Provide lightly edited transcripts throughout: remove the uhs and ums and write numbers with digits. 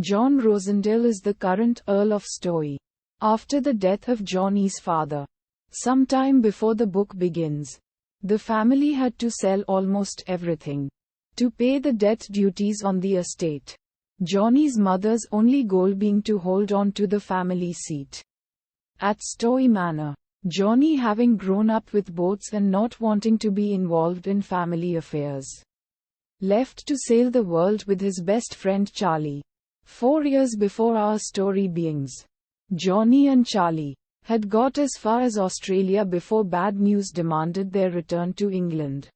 John Rosendale is the current Earl of Stowe. After the death of Johnny's father, sometime before the book begins, the family had to sell almost everything to pay the debt duties on the estate. Johnny's mother's only goal being to hold on to the family seat at Stowe Manor. Johnny, having grown up with boats and not wanting to be involved in family affairs, left to sail the world with his best friend Charlie. 4 years before our story begins, Johnny and Charlie had got as far as Australia before bad news demanded their return to England.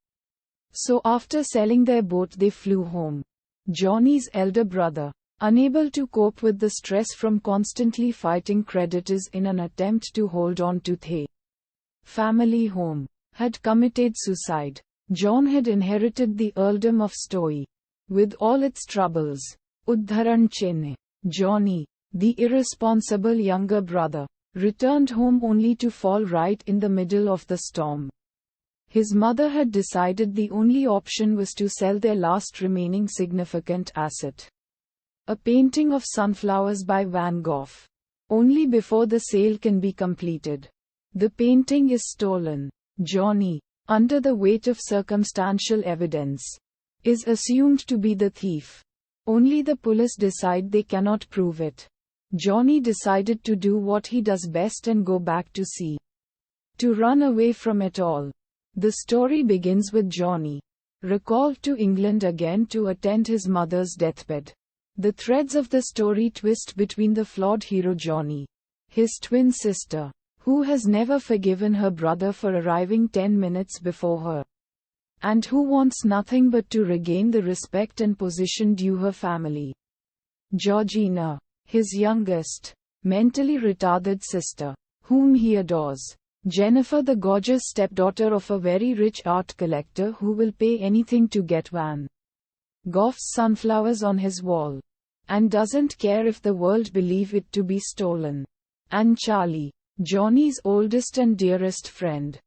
So after selling their boat they flew home. Johnny's elder brother, unable to cope with the stress from constantly fighting creditors in an attempt to hold on to the family home, had committed suicide. John had inherited the earldom of Stowe, with all its troubles. Udharan Chenne. Johnny, the irresponsible younger brother, returned home only to fall right in the middle of the storm. His mother had decided the only option was to sell their last remaining significant asset, a painting of sunflowers by Van Gogh. Only before the sale can be completed, the painting is stolen. Johnny, under the weight of circumstantial evidence, is assumed to be the thief. Only the police decide they cannot prove it. Johnny decided to do what he does best and go back to sea, to run away from it all. The story begins with Johnny, recalled to England again to attend his mother's deathbed. The threads of the story twist between the flawed hero Johnny, his twin sister, who has never forgiven her brother for arriving 10 minutes before her, and who wants nothing but to regain the respect and position due her family. Georgina, his youngest, mentally retarded sister, whom he adores. Jennifer, the gorgeous stepdaughter of a very rich art collector who will pay anything to get Van Gogh's sunflowers on his wall, and doesn't care if the world believe it to be stolen. And Charlie, Johnny's oldest and dearest friend,